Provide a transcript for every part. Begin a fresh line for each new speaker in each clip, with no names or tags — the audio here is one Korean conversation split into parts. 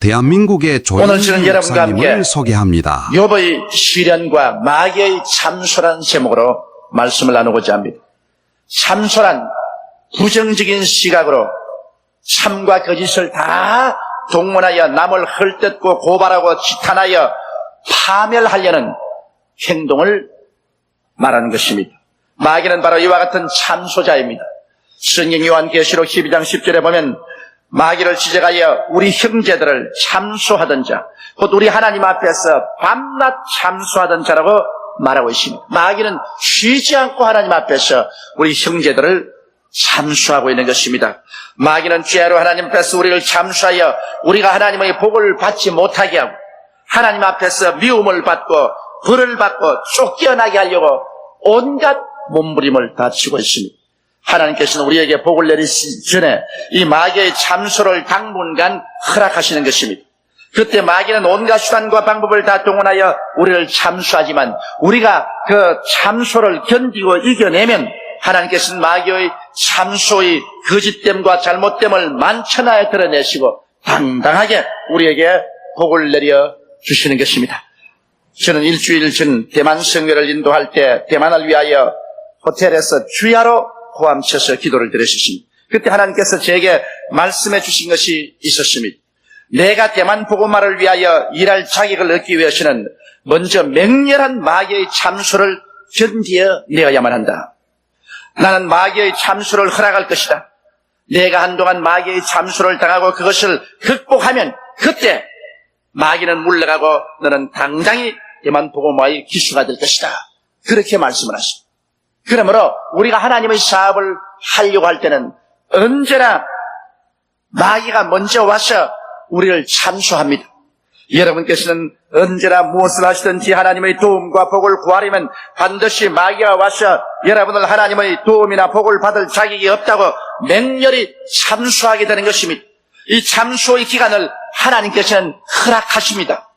대한민국의
오늘 저는
조영민
여러분과 함께
목사님을 소개합니다.
욥의 시련과 마귀의 참소라는 제목으로 말씀을 나누고자 합니다. 참소란 부정적인 시각으로 참과 거짓을 다 동원하여 남을 헐뜯고 고발하고 지탄하여 파멸하려는 행동을 말하는 것입니다. 마귀는 바로 이와 같은 참소자입니다. 성경 요한계시록 12장 10절에 보면 마귀를 지적하여 우리 형제들을 참소하던 자, 곧 우리 하나님 앞에서 밤낮 참소하던 자라고 말하고 있습니다. 마귀는 쉬지 않고 하나님 앞에서 우리 형제들을 참소하고 있는 것입니다. 마귀는 죄로 하나님 앞에서 우리를 참소하여 우리가 하나님의 복을 받지 못하게 하고 하나님 앞에서 미움을 받고 벌을 받고 쫓겨나게 하려고 온갖 몸부림을 다 치고 있습니다. 하나님께서는 우리에게 복을 내리시기 전에 이 마귀의 참소를 당분간 허락하시는 것입니다. 그때 마귀는 온갖 수단과 방법을 다 동원하여 우리를 참소하지만 우리가 그 참소를 견디고 이겨내면 하나님께서는 마귀의 참소의 거짓됨과 잘못됨을 만천하에 드러내시고 당당하게 우리에게 복을 내려 주시는 것입니다. 저는 일주일 전 대만 성회를 인도할 때 대만을 위하여 호텔에서 주야로 호암쳐서 기도를 드렸습니다. 그때 하나님께서 제게 말씀해 주신 것이 있었습니다. 내가 대만 복음화를 위하여 일할 자격을 얻기 위해서는 먼저 맹렬한 마귀의 참소를 견디어 내어야만 한다. 나는 마귀의 참소를 허락할 것이다. 내가 한동안 마귀의 참소를 당하고 그것을 극복하면 그때 마귀는 물러가고 너는 당장히 대만 복음화의 기수가 될 것이다. 그렇게 말씀을 하십니다. 그러므로 우리가 하나님의 사업을 하려고 할 때는 언제나 마귀가 먼저 와서 우리를 참소합니다. 여러분께서는 언제나 무엇을 하시든지 하나님의 도움과 복을 구하려면 반드시 마귀가 와서 여러분을 하나님의 도움이나 복을 받을 자격이 없다고 맹렬히 참소하게 되는 것입니다. 이 참소의 기간을 하나님께서는 허락하십니다.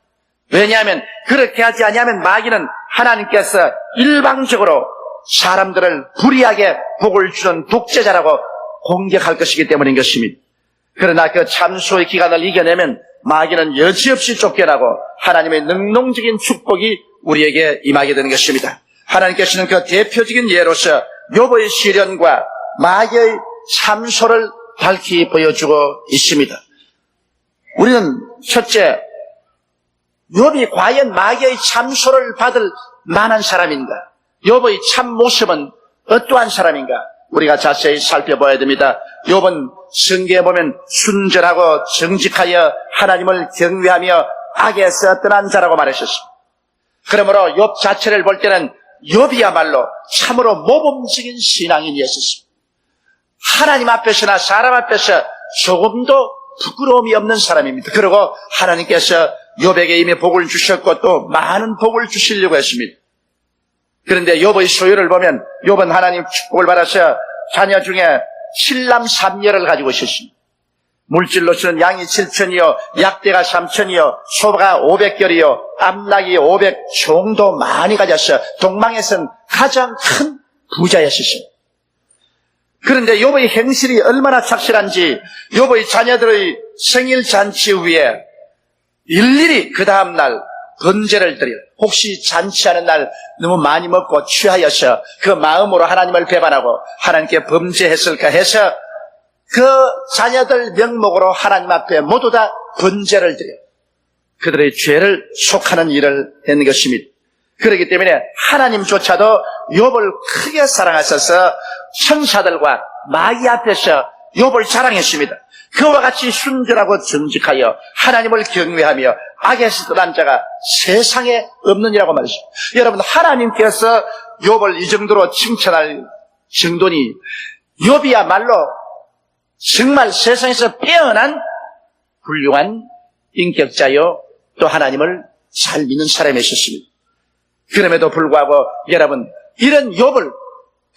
왜냐하면 그렇게 하지 아니하면 마귀는 하나님께서 일방적으로 사람들을 불의하게 복을 주는 독재자라고 공격할 것이기 때문인 것입니다. 그러나 그 참소의 기간을 이겨내면 마귀는 여지없이 쫓겨나고 하나님의 능동적인 축복이 우리에게 임하게 되는 것입니다. 하나님께서는 그 대표적인 예로서 욥의 시련과 마귀의 참소를 밝히 보여주고 있습니다. 우리는 첫째, 욥이 과연 마귀의 참소를 받을 만한 사람인가? 욥의 참 모습은 어떠한 사람인가? 우리가 자세히 살펴봐야 됩니다. 욥은 성경에 보면 순전하고 정직하여 하나님을 경외하며 악에서 떠난 자라고 말하셨습니다. 그러므로 욥 자체를 볼 때는 욥이야말로 참으로 모범적인 신앙인이었습니다. 하나님 앞에서나 사람 앞에서 조금도 부끄러움이 없는 사람입니다. 그리고 하나님께서 욥에게 이미 복을 주셨고 또 많은 복을 주시려고 했습니다. 그런데 욥의 소유를 보면 욥은 하나님 축복을 받아서 자녀 중에 7남 3녀를 가지고 있었습니다. 물질로서는 양이 7천이요 약대가 3천이요 소가 500결이요 암낙이 500 종도 많이 가졌어 동방에서는 가장 큰 부자였습니다. 그런데 욥의 행실이 얼마나 착실한지 욥의 자녀들의 생일 잔치 후에 일일이 그 다음날 번제를 드려 혹시 잔치하는 날 너무 많이 먹고 취하여서 그 마음으로 하나님을 배반하고 하나님께 범죄했을까 해서 그 자녀들 명목으로 하나님 앞에 모두 다 번제를 드려 그들의 죄를 속하는 일을 했는 것입니다. 그렇기 때문에 하나님조차도 욥을 크게 사랑하셔서 천사들과 마귀 앞에서 욥을 자랑했습니다. 그와 같이 순전하고 정직하여 하나님을 경외하며 악에서 떠난 자가 세상에 없느니라고 말했습니다. 여러분, 하나님께서 욥을 이 정도로 칭찬할 정도니 욥이야말로 정말 세상에서 빼어난 훌륭한 인격자요 또 하나님을 잘 믿는 사람이었습니다. 그럼에도 불구하고 여러분, 이런 욥을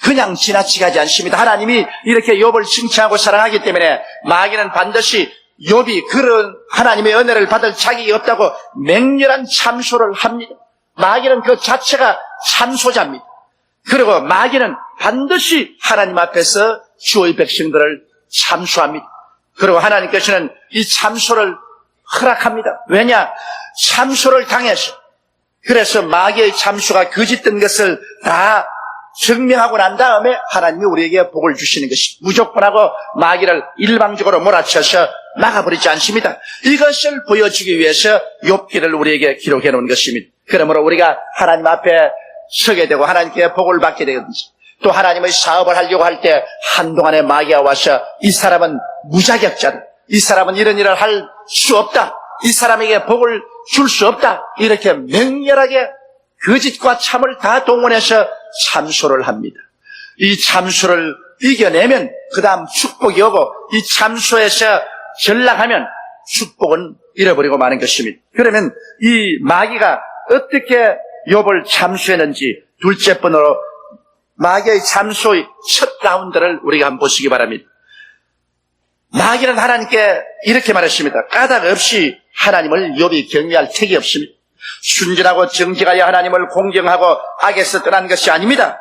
그냥 지나치게 하지 않습니다. 하나님이 이렇게 욥을 칭찬하고 사랑하기 때문에 마귀는 반드시 욥이 그런 하나님의 은혜를 받을 자격이 없다고 맹렬한 참소를 합니다. 마귀는 그 자체가 참소자입니다. 그리고 마귀는 반드시 하나님 앞에서 주의 백성들을 참소합니다. 그리고 하나님께서는 이 참소를 허락합니다. 왜냐? 참수를 당해서. 그래서 마귀의 참수가 거짓된 것을 다 증명하고 난 다음에 하나님이 우리에게 복을 주시는 것이 무조건하고 마귀를 일방적으로 몰아쳐서 막아버리지 않습니다. 이것을 보여주기 위해서 욥기를 우리에게 기록해 놓은 것입니다. 그러므로 우리가 하나님 앞에 서게 되고 하나님께 복을 받게 되든지 또 하나님의 사업을 하려고 할 때 한동안에 마귀가 와서 이 사람은 무자격자다. 이 사람은 이런 일을 할 수 없다. 이 사람에게 복을 줄 수 없다. 이렇게 맹렬하게 거짓과 참을 다 동원해서 참소를 합니다. 이 참소를 이겨내면 그 다음 축복이 오고 이 참소에서 전락하면 축복은 잃어버리고 마는 것입니다. 그러면 이 마귀가 어떻게 욥을 참수했는지 둘째 번으로 마귀의 참소의 첫 라운드를 우리가 한번 보시기 바랍니다. 마귀는 하나님께 이렇게 말했습니다. 까닭 없이 하나님을 욥이 경외할 택이 없습니다. 순전하고 정직하여 하나님을 공경하고 악에서 떠난 것이 아닙니다.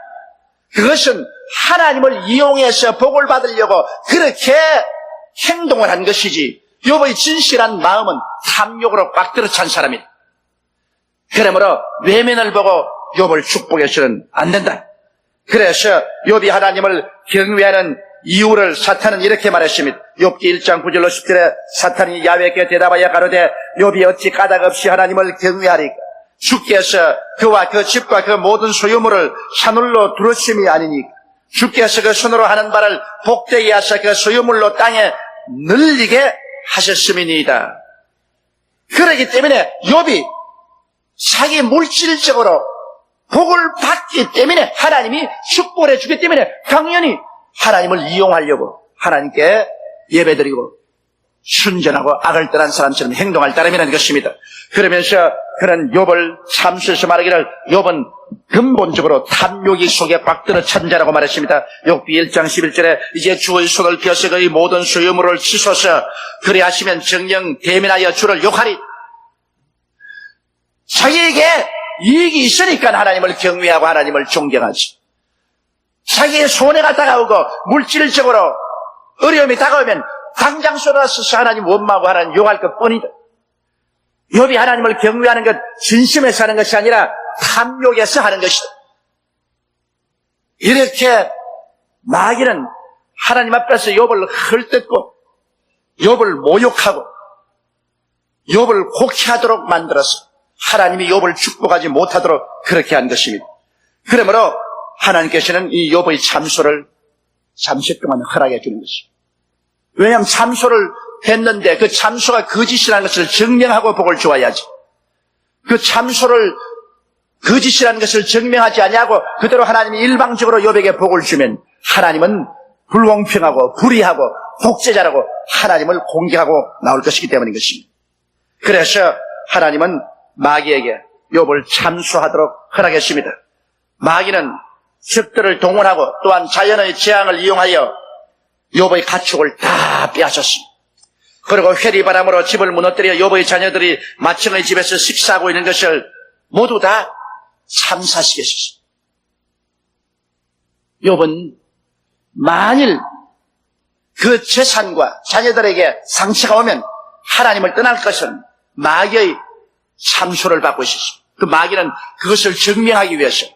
그것은 하나님을 이용해서 복을 받으려고 그렇게 행동을 한 것이지 욥의 진실한 마음은 탐욕으로 꽉 들어찬 사람이다. 그러므로 외면을 보고 욥을 축복해서는 안 된다. 그래서 욥이 하나님을 경외하는 이유를 사탄은 이렇게 말했습니다. 욥기 1장 9절로 10절에 사탄이 야훼께 대답하여 가로되 욥이 어찌 까닭 없이 하나님을 경외하리까? 주께서 그와 그 집과 그 모든 소유물을 하늘로 두르심이 아니니까. 주께서 그 손으로 하는 바를 복되게 하사 그 소유물로 땅에 늘리게 하셨음이니이다. 그렇기 때문에 욥이 자기 물질적으로 복을 받기 때문에 하나님이 축복을 해주기 때문에 당연히 하나님을 이용하려고 하나님께 예배드리고 순전하고 악을 떠난 사람처럼 행동할 따름이라는 것입니다. 그러면서 그런 욥을 참수해서 말하기를 욥은 근본적으로 탐욕이 속에 꽉 들어찬 자라고 말했습니다. 욥기 1장 11절에 이제 주의 손을 펴서 그의 모든 소유물을 치소서 그리하시면 정령 대면하여 주를 욕하리. 자기에게 이익이 있으니까 하나님을 경외하고 하나님을 존경하지. 자기의 손해가 다가오고 물질적으로 어려움이 다가오면 당장 쏟아서서 하나님 원망하고 하나님 욕할 것뿐이다. 욥이 하나님을 경외하는 것 진심에서 하는 것이 아니라 탐욕에서 하는 것이다. 이렇게 마귀는 하나님 앞에서 욥을 헐뜯고 욥을 모욕하고 욥을 곡해하도록 만들어서 하나님이 욥을 축복하지 못하도록 그렇게 한 것입니다. 그러므로 하나님께서는 이 욥의 참소를 잠시 동안 허락해 주는 것입니다. 왜냐하면 참소를 했는데 그 참소가 거짓이라는 것을 증명하고 복을 주어야지. 그 참소를 거짓이라는 것을 증명하지 아니하고 그대로 하나님이 일방적으로 욥에게 복을 주면 하나님은 불공평하고 불의하고 독재자라고 하나님을 공격하고 나올 것이기 때문인 것입니다. 그래서 하나님은 마귀에게 욥을 참수하도록 허락했습니다. 마귀는 적들을 동원하고 또한 자연의 재앙을 이용하여 욥의 가축을 다 빼앗았습니다. 그리고 회리바람으로 집을 무너뜨려 욥의 자녀들이 마청의 집에서 식사하고 있는 것을 모두 다 참사시게 했습니다. 욥은 만일 그 재산과 자녀들에게 상처가 오면 하나님을 떠날 것은 마귀의 참소를 받고 있었습니다. 그 마귀는 그것을 증명하기 위해서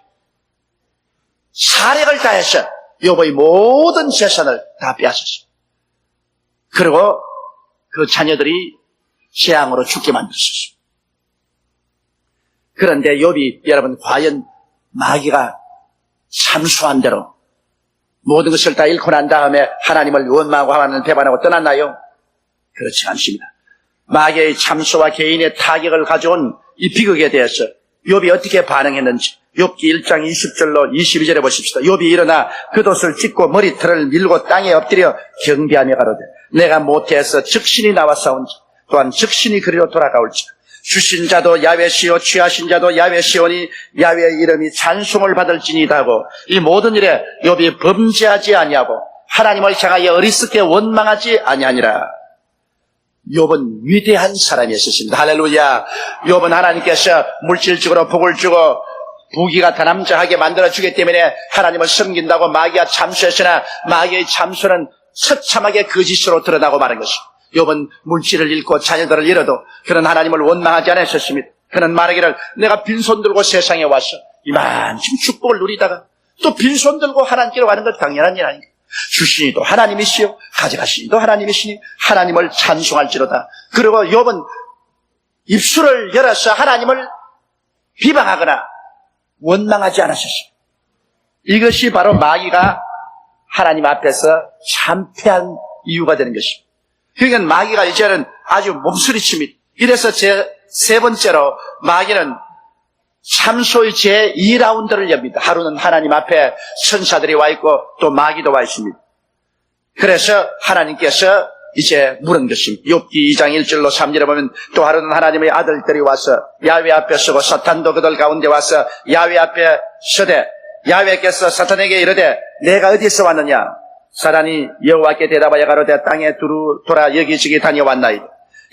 사력을 다해서 욥의 모든 재산을 다 빼앗았습니다. 그리고 그 자녀들이 재앙으로 죽게 만들었습니다. 그런데 욥이 여러분 과연 마귀가 참수한 대로 모든 것을 다 잃고 난 다음에 하나님을 원망하고 하나님을 배반하고 떠났나요? 그렇지 않습니다. 마귀의 참수와 개인의 타격을 가져온 이 비극에 대해서 욥이 어떻게 반응했는지 욥기 1장 20절로 22절에 보십시다. 욥이 일어나 겉옷을 찢고 머리털을 밀고 땅에 엎드려 경배하며 가로되 내가 모태에서 적신이 나왔사온지 또한 적신이 그리로 돌아가올지 주신 자도 야훼시요 취하신 자도 야훼시오니 야훼의 이름이 찬송을 받을지니이다 하고 이 모든 일에 욥이 범죄하지 아니하고 하나님을 향하여 어리석게 원망하지 아니하니라. 욥은 위대한 사람이었습니다. 할렐루야. 욥은 하나님께서 물질적으로 복을 주고 부귀가 다남자하게 만들어주기 때문에 하나님을 섬긴다고 마귀가 참수했으나 마귀의 참수는 처참하게 거짓으로 드러나고 마는 것입니다. 욥은 물질을 잃고 자녀들을 잃어도 그는 하나님을 원망하지 않으셨습니다. 그는 말하기를 내가 빈손 들고 세상에 와서 이만큼 축복을 누리다가 또 빈손 들고 하나님께로 가는 것 당연한 일 아닌가. 주시니도 하나님이시요 가져가시니도 하나님이시니 하나님을 찬송할지로다. 그리고 욥은 입술을 열어서 하나님을 비방하거나 원망하지 않으셨습니다. 이것이 바로 마귀가 하나님 앞에서 참패한 이유가 되는 것입니다. 그러니까 마귀가 이제는 아주 몸부림칩니다. 이래서 세 번째로 마귀는 참소의 제2라운드를 엽니다. 하루는 하나님 앞에 천사들이 와 있고 또 마귀도 와 있습니다. 그래서 하나님께서 이제 물은 것입니다. 욥기 2장 1절로 3절에 보면 또 하루는 하나님의 아들들이 와서 야훼 앞에 서고 사탄도 그들 가운데 와서 야훼 앞에 서되 야훼께서 사탄에게 이르되 내가 어디서 왔느냐? 사탄이 여호와께 대답하여 가로되 땅에 두루 돌아 여기저기 다녀왔나이다.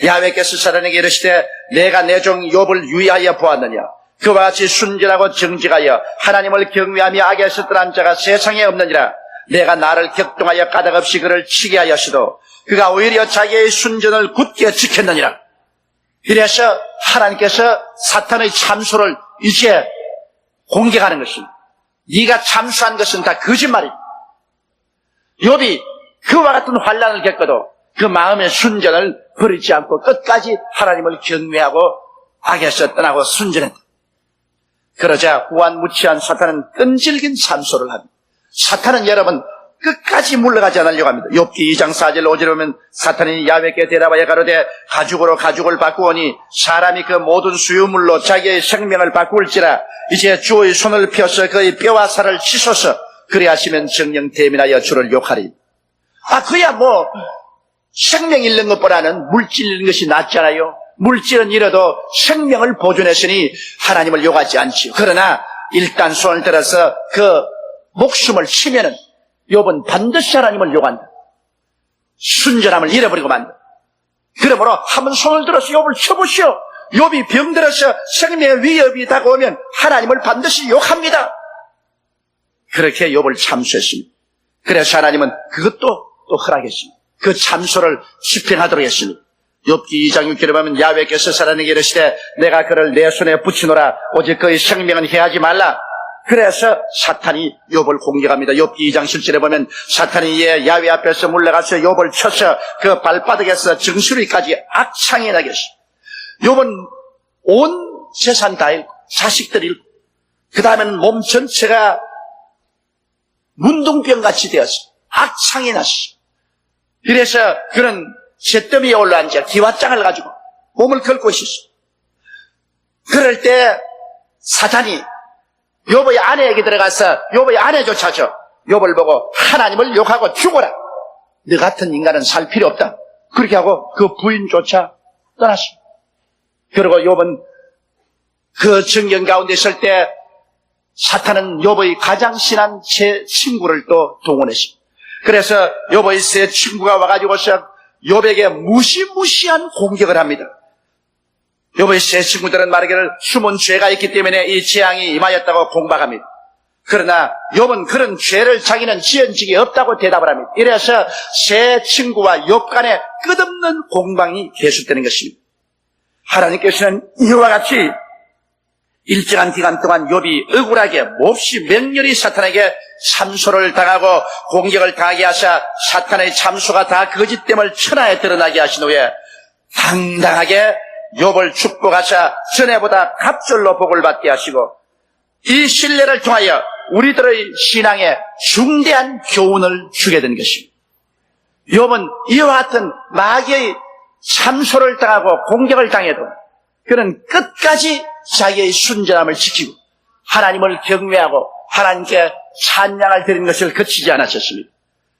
야훼께서 사탄에게 이르시되 내가 내 종 욥을 유의하여 보았느냐? 그와 같이 순전하고 정직하여 하나님을 경외하며 악에서 떠난 자가 세상에 없느니라. 내가 나를 격동하여 까닭없이 그를 치게 하였으도 그가 오히려 자기의 순전을 굳게 지켰느니라. 이래서 하나님께서 사탄의 참소를 이제 공격하는 것입니다. 네가 참소한 것은 다 거짓말이다. 욥이 그와 같은 환난을 겪어도 그 마음의 순전을 버리지 않고 끝까지 하나님을 경외하고 악에서 떠나고 순전했다. 그러자 후한무치한 사탄은 끈질긴 참소를 합니다. 사탄은 여러분 끝까지 물러가지 않으려고 합니다. 욥기 2장 4절 5절에 보면 사탄이 야훼께 대답하여 가로되 가죽으로 가죽을 바꾸오니 사람이 그 모든 수유물로 자기의 생명을 바꾸을지라. 이제 주의 손을 펴서 그의 뼈와 살을 씻어서 그리하시면 정령 대민하여 주를 욕하리. 그야 생명 잃는 것보다는 물질 잃는 것이 낫잖아요. 물질은 잃어도 생명을 보존했으니 하나님을 욕하지 않지요. 그러나 일단 손을 들어서 그 목숨을 치면은 욥은 반드시 하나님을 욕한다. 순전함을 잃어버리고 만다. 그러므로 한번 손을 들어서 욥을 쳐보시오. 욥이 병들어서 생명의 위협이 다가오면 하나님을 반드시 욕합니다. 그렇게 욥을 참수했습니다. 그래서 하나님은 그것도 또 허락했습니다. 그 참소를 집행하도록 했습니다. 욥기 2장 6절에 보면 야훼께서 사탄에게 이르시되 내가 그를 내 손에 붙이노라. 오직 그의 생명은 해하지 말라. 그래서 사탄이 욥을 공격합니다. 욥기 2장 7절에 보면 사탄이 야훼 앞에서 물러가서 욥을 쳐서 그 발바닥에서 정수리까지 악창이 나게 했습니다. 욥은 온 재산 다 잃고 자식들 잃고 그 다음에는 몸 전체가 문둥병같이 되었어. 악창이 났어. 그래서 그는 잿더미에 올라앉아 기왓장을 가지고 몸을 긁고 있었어. 그럴 때 사탄이 욥의 아내에게 들어가서 욥의 아내조차죠. 욥을 보고 하나님을 욕하고 죽어라. 너 같은 인간은 살 필요 없다. 그렇게 하고 그 부인조차 떠났습니다. 그리고 욥은 그 정경 가운데 있을 때 사탄은 욥의 가장 친한 제 친구를 또 동원했습니다. 그래서 욥의 세 친구가 와가지고서 욥에게 무시무시한 공격을 합니다. 욥의 세 친구들은 말하기를 숨은 죄가 있기 때문에 이 재앙이 임하였다고 공박합니다. 그러나 욥은 그런 죄를 자기는 지은 적이 없다고 대답을 합니다. 이래서 세 친구와 욥 간에 끝없는 공방이 계속되는 것입니다. 하나님께서는 이와 같이 일정한 기간 동안 욥이 억울하게 몹시 맹렬히 사탄에게 참소를 당하고 공격을 당하게 하사 사탄의 참소가 다 거짓됨을 천하에 드러나게 하신 후에 당당하게 욥을 축복하사 전에보다 갑절로 복을 받게 하시고 이 신뢰를 통하여 우리들의 신앙에 중대한 교훈을 주게 된 것입니다. 욥은 이와 같은 마귀의 참소를 당하고 공격을 당해도 그는 끝까지 자기의 순전함을 지키고 하나님을 경외하고 하나님께 찬양을 드리는 것을 그치지 않았었습니다.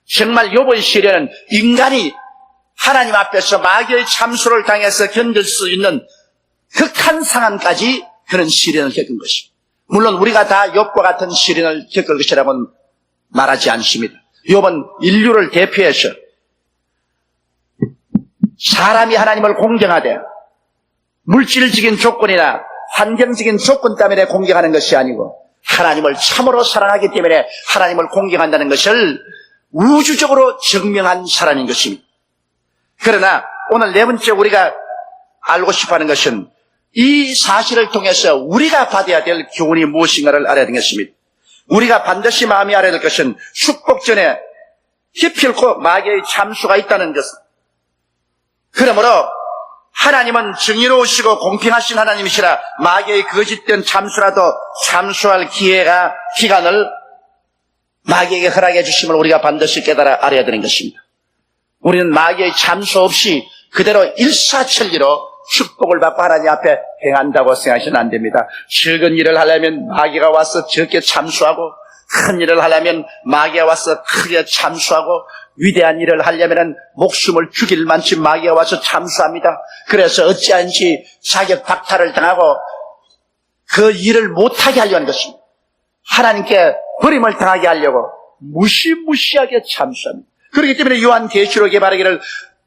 정말 욥의 시련은 인간이 하나님 앞에서 마귀의 참소를 당해서 견딜 수 있는 극한 상황까지 그런 시련을 겪은 것입니다. 물론 우리가 다 욥과 같은 시련을 겪을 것이라고는 말하지 않습니다. 욥은 인류를 대표해서 사람이 하나님을 공경하되 물질적인 조건이나 환경적인 조건 때문에 공경하는 것이 아니고 하나님을 참으로 사랑하기 때문에 하나님을 공경한다는 것을 우주적으로 증명한 사람인 것입니다. 그러나 오늘 네 번째 우리가 알고 싶어하는 것은 이 사실을 통해서 우리가 받아야 될 교훈이 무엇인가를 알아야 되겠습니다. 우리가 반드시 마음에 알아야 될 것은 축복 전에 기필코 마귀의 참수가 있다는 것. 그러므로 하나님은 정의로우시고 공평하신 하나님이시라 마귀의 거짓된 참수라도 참수할 기간을 마귀에게 허락해 주심을 우리가 반드시 깨달아 알아야 되는 것입니다. 우리는 마귀의 참수 없이 그대로 일사천리로 축복을 받고 하나님 앞에 행한다고 생각하시면 안 됩니다. 적은 일을 하려면 마귀가 와서 적게 참수하고, 큰 일을 하려면 마귀가 와서 크게 참수하고, 위대한 일을 하려면 목숨을 죽일 만치 마귀가 와서 참수합니다. 그래서 어찌하는지 자격 박탈을 당하고 그 일을 못하게 하려는 것입니다. 하나님께 버림을 당하게 하려고 무시무시하게 참수합니다. 그렇기 때문에 요한계시록에 말하기를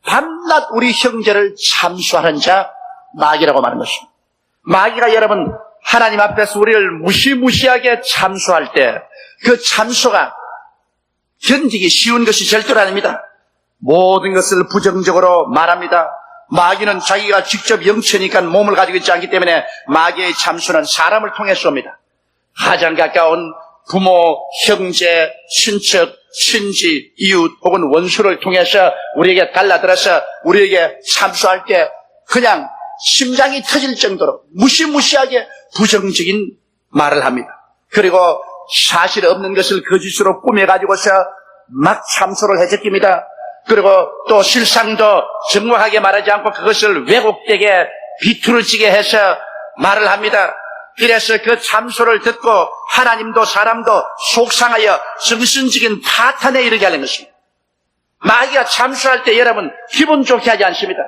밤낮 우리 형제를 참수하는 자 마귀라고 말하는 것입니다. 마귀가 여러분 하나님 앞에서 우리를 무시무시하게 참수할 때 그 참수가 견디기 쉬운 것이 절대로 아닙니다. 모든 것을 부정적으로 말합니다. 마귀는 자기가 직접 영체니까 몸을 가지고 있지 않기 때문에 마귀의 참수는 사람을 통해서 옵니다. 가장 가까운 부모, 형제, 친척, 친지, 이웃 혹은 원수를 통해서 우리에게 달라들어서 우리에게 참수할 때 그냥 심장이 터질 정도로 무시무시하게 부정적인 말을 합니다. 그리고 사실 없는 것을 거짓으로 꾸며가지고서 막 참수를 해제낍니다. 그리고 또 실상도 정확하게 말하지 않고 그것을 왜곡되게 비틀어지게 해서 말을 합니다. 이래서 그 참수를 듣고 하나님도 사람도 속상하여 정신적인 파탄에 이르게 하는 것입니다. 마귀가 참수할 때 여러분 기분 좋게 하지 않습니다.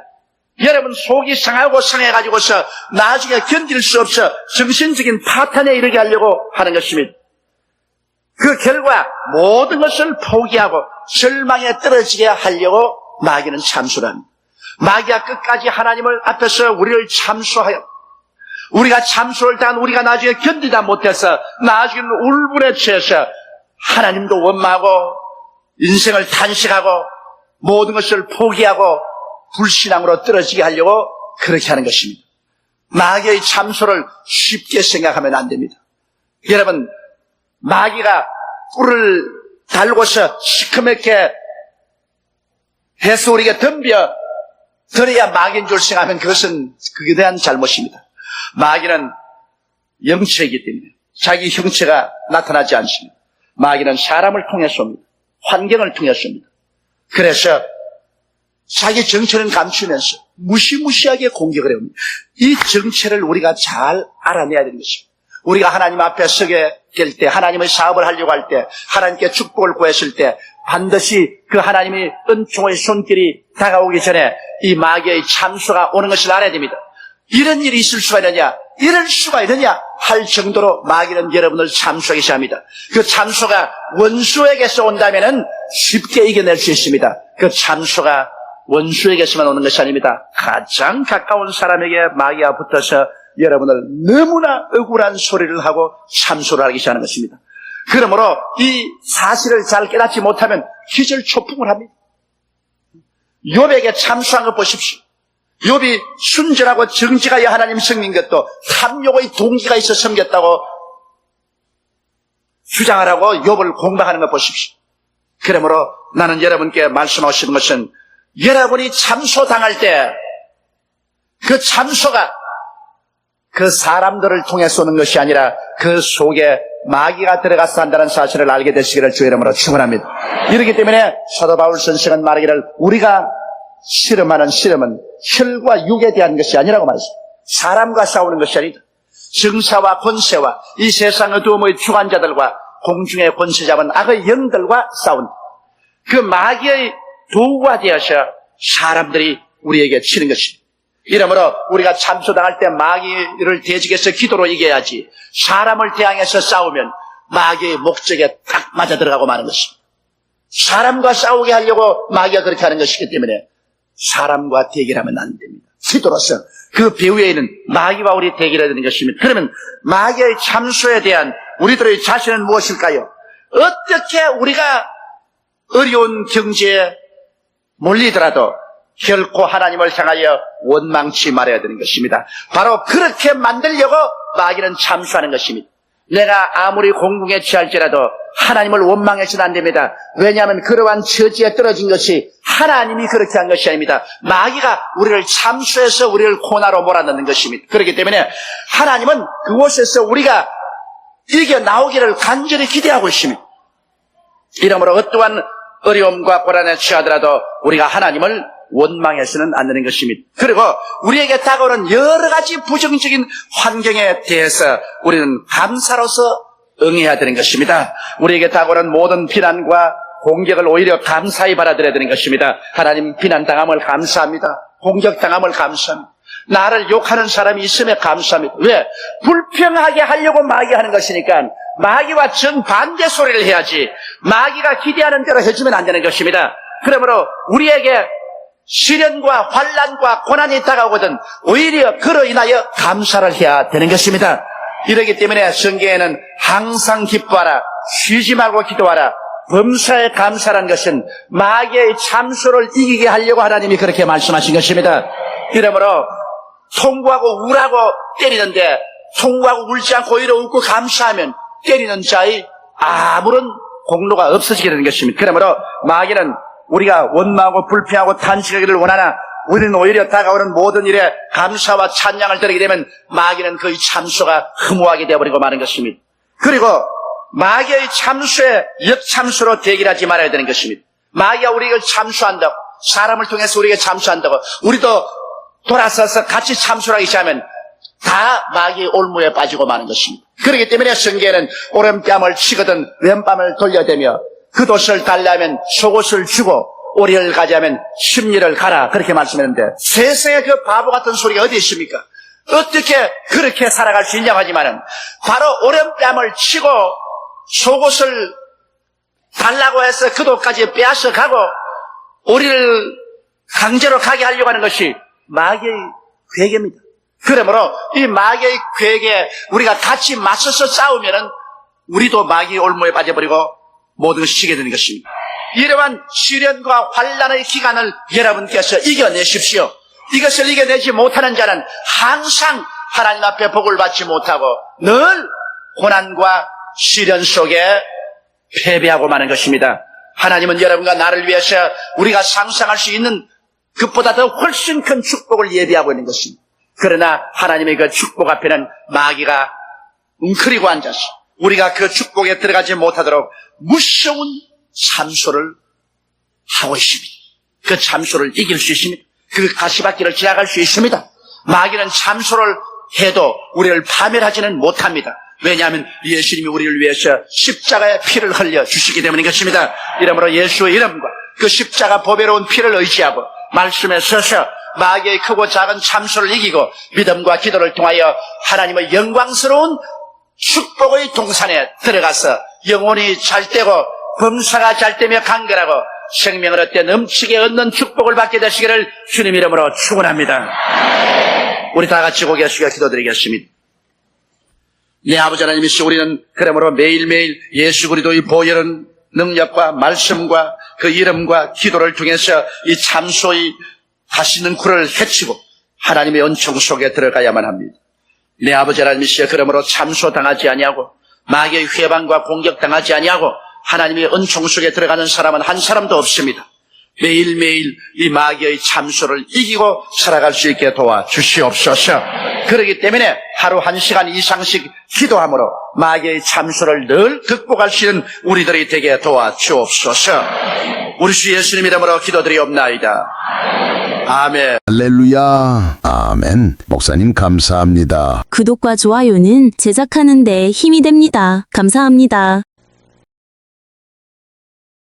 여러분 속이 상하고 상해가지고서 나중에 견딜 수 없어 정신적인 파탄에 이르게 하려고 하는 것입니다. 그 결과 모든 것을 포기하고 절망에 떨어지게 하려고 마귀는 참수를 합니다. 마귀가 끝까지 하나님을 앞에서 우리를 참수하여 우리가 참수를 당한 우리가 나중에 견디다 못해서 나중에는 울분에 취해서 하나님도 원망하고 인생을 탄식하고 모든 것을 포기하고 불신앙으로 떨어지게 하려고 그렇게 하는 것입니다. 마귀의 참수를 쉽게 생각하면 안 됩니다. 여러분 마귀가 뿔을 달고서 시커멓게 해서 우리에게 덤벼 들어야 마귀인 줄 생각하면 그것은 그에 대한 잘못입니다. 마귀는 영체이기 때문에 자기 형체가 나타나지 않습니다. 마귀는 사람을 통해서 옵니다. 환경을 통해서 옵니다. 그래서 자기 정체는 감추면서 무시무시하게 공격을 해옵니다. 이 정체를 우리가 잘 알아내야 되는 것입니다. 우리가 하나님 앞에 서게 될 때, 하나님의 사업을 하려고 할 때, 하나님께 축복을 구했을 때 반드시 그 하나님의 은총의 손길이 다가오기 전에 이 마귀의 참수가 오는 것을 알아야 됩니다. 이런 일이 있을 수가 있느냐, 이럴 수가 있느냐 할 정도로 마귀는 여러분을 참수하기 시작합니다. 그 참수가 원수에게서 온다면 쉽게 이겨낼 수 있습니다. 그 참수가 원수에게서만 오는 것이 아닙니다. 가장 가까운 사람에게 마귀가 붙어서 여러분을 너무나 억울한 소리를 하고 참수를 하기 시작하는 것입니다. 그러므로 이 사실을 잘 깨닫지 못하면 기절초풍을 합니다. 욥에게 참수한 것 보십시오. 욥이 순전하고 정직하여 하나님 섬긴 것도 탐욕의 동기가 있어 섬겼다고 주장하라고 욥을 공방하는 것 보십시오. 그러므로 나는 여러분께 말씀하고 싶은 것은 여러분이 참소당할 때 그 참소가 그 사람들을 통해서 오는 것이 아니라 그 속에 마귀가 들어가서 한다는 사실을 알게 되시기를 주의 이름으로 축원합니다. 이렇기 때문에 사도 바울 선생은 말하기를 우리가 실험하는 실험은 혈과 육에 대한 것이 아니라고 말했습니다. 사람과 싸우는 것이 아니다. 정사와 권세와 이 세상 어두움의 주관자들과 공중의 권세 잡은 악의 영들과 싸운다. 그 마귀의 도구가 되어서 사람들이 우리에게 치는 것입니다. 이러므로 우리가 참소당할 때 마귀를 대적해서 기도로 이겨야지 사람을 대항해서 싸우면 마귀의 목적에 딱 맞아 들어가고 마는 것입니다. 사람과 싸우게 하려고 마귀가 그렇게 하는 것이기 때문에 사람과 대결하면 안 됩니다. 기도로서 그 배후에는 마귀와 우리 대결해야 되는 것입니다. 그러면 마귀의 참소에 대한 우리들의 자신은 무엇일까요? 어떻게 우리가 어려운 경지에 몰리더라도 결코 하나님을 향하여 원망치 말아야 되는 것입니다. 바로 그렇게 만들려고 마귀는 참수하는 것입니다. 내가 아무리 공궁에 취할지라도 하나님을 원망해서는 안 됩니다. 왜냐하면 그러한 처지에 떨어진 것이 하나님이 그렇게 한 것이 아닙니다. 마귀가 우리를 참수해서 우리를 고나로 몰아넣는 것입니다. 그렇기 때문에 하나님은 그곳에서 우리가 이겨 나오기를 간절히 기대하고 있습니다. 이러므로 어떠한 어려움과 고난에 처하더라도 우리가 하나님을 원망해서는 안 되는 것입니다. 그리고 우리에게 다가오는 여러 가지 부정적인 환경에 대해서 우리는 감사로서 응해야 되는 것입니다. 우리에게 다가오는 모든 비난과 공격을 오히려 감사히 받아들여야 되는 것입니다. 하나님, 비난당함을 감사합니다. 공격당함을 감사합니다. 나를 욕하는 사람이 있으면 감사합니다. 왜? 불평하게 하려고 마귀가 하는 것이니까 마귀와 정반대 소리를 해야지 마귀가 기대하는 대로 해주면 안 되는 것입니다. 그러므로 우리에게 시련과 환난과 고난이 다가오거든 오히려 그로 인하여 감사를 해야 되는 것입니다. 이러기 때문에 성경에는 항상 기뻐하라, 쉬지 말고 기도하라, 범사에 감사라는 것은 마귀의 참소를 이기게 하려고 하나님이 그렇게 말씀하신 것입니다. 이러므로 송구하고 울하고 때리는데 송구하고 울지 않고 오히려 웃고 감사하면 때리는 자의 아무런 공로가 없어지게 되는 것입니다. 그러므로 마귀는 우리가 원망하고 불평하고 탄식하기를 원하나 우리는 오히려 다가오는 모든 일에 감사와 찬양을 드리게 되면 마귀는 그의 참소가 허무하게 되어버리고 마는 것입니다. 그리고 마귀의 참소에 역참소로 대결하지 말아야 되는 것입니다. 마귀가 우리를 참소한다고, 사람을 통해서 우리에게 참소한다고 우리도 돌아서서 같이 참소하기 시작하면 다 마귀의 올무에 빠지고 마는 것입니다. 그렇기 때문에 성경에는 오른뺨을 치거든 왼뺨을 돌려대며 겉옷을 달라면 속옷을 주고 오리를 가자면 심리를 가라, 그렇게 말씀했는데 세상에 그 바보 같은 소리가 어디 있습니까? 어떻게 그렇게 살아갈 수 있냐고 하지만은 바로 오른뺨을 치고 속옷을 달라고 해서 겉옷까지 빼앗아 가고 오리를 강제로 가게 하려고 하는 것이 마귀의 괴계입니다. 그러므로 이 마귀의 괴계에 우리가 같이 맞서서 싸우면은 우리도 마귀의 올무에 빠져버리고 모든 것이 지게 되는 것입니다. 이러한 시련과 환난의 기간을 여러분께서 이겨내십시오. 이것을 이겨내지 못하는 자는 항상 하나님 앞에 복을 받지 못하고 늘 고난과 시련 속에 패배하고 마는 것입니다. 하나님은 여러분과 나를 위해서 우리가 상상할 수 있는 그보다 더 훨씬 큰 축복을 예비하고 있는 것입니다. 그러나 하나님의 그 축복 앞에는 마귀가 웅크리고 앉아서 우리가 그 축복에 들어가지 못하도록 무서운 참소를 하고 있습니다. 그 참소를 이길 수 있습니다. 그 가시밭길을 지나갈 수 있습니다. 마귀는 참소를 해도 우리를 파멸하지는 못합니다. 왜냐하면 예수님이 우리를 위해서 십자가의 피를 흘려 주시기 때문인 것입니다. 이러므로 예수의 이름과 그 십자가 보배로운 피를 의지하고 말씀에 서서 마귀의 크고 작은 참소를 이기고 믿음과 기도를 통하여 하나님의 영광스러운 축복의 동산에 들어가서 영혼이 잘되고 범사가 잘되며 강건하고 생명을 얻되 넘치게 얻는 축복을 받게 되시기를 주님 이름으로 축원합니다. 우리 다 같이 고개 숙여 기도드리겠습니다. 네 아버지 하나님이시여, 우리는 그러므로 매일매일 예수 그리스도의 보혈은 능력과 말씀과 그 이름과 기도를 통해서 이 참소의 다시는 굴을 헤치고 하나님의 은총 속에 들어가야만 합니다. 네 아버지 하나님이시여, 그러므로 참소당하지 아니하고 마귀의 회방과 공격당하지 아니하고 하나님의 은총 속에 들어가는 사람은 한 사람도 없습니다. 매일매일 이 마귀의 참소를 이기고 살아갈 수 있게 도와주시옵소서. 그렇기 때문에 하루 1시간 이상씩 기도함으로 마귀의 참소를 늘 극복할 수 있는 우리들이 되게 도와주옵소서. 우리 주 예수님 이름으로 기도드리옵나이다. 아멘.
할렐루야. 아멘. 목사님 감사합니다.
구독과 좋아요는 제작하는 데 힘이 됩니다. 감사합니다.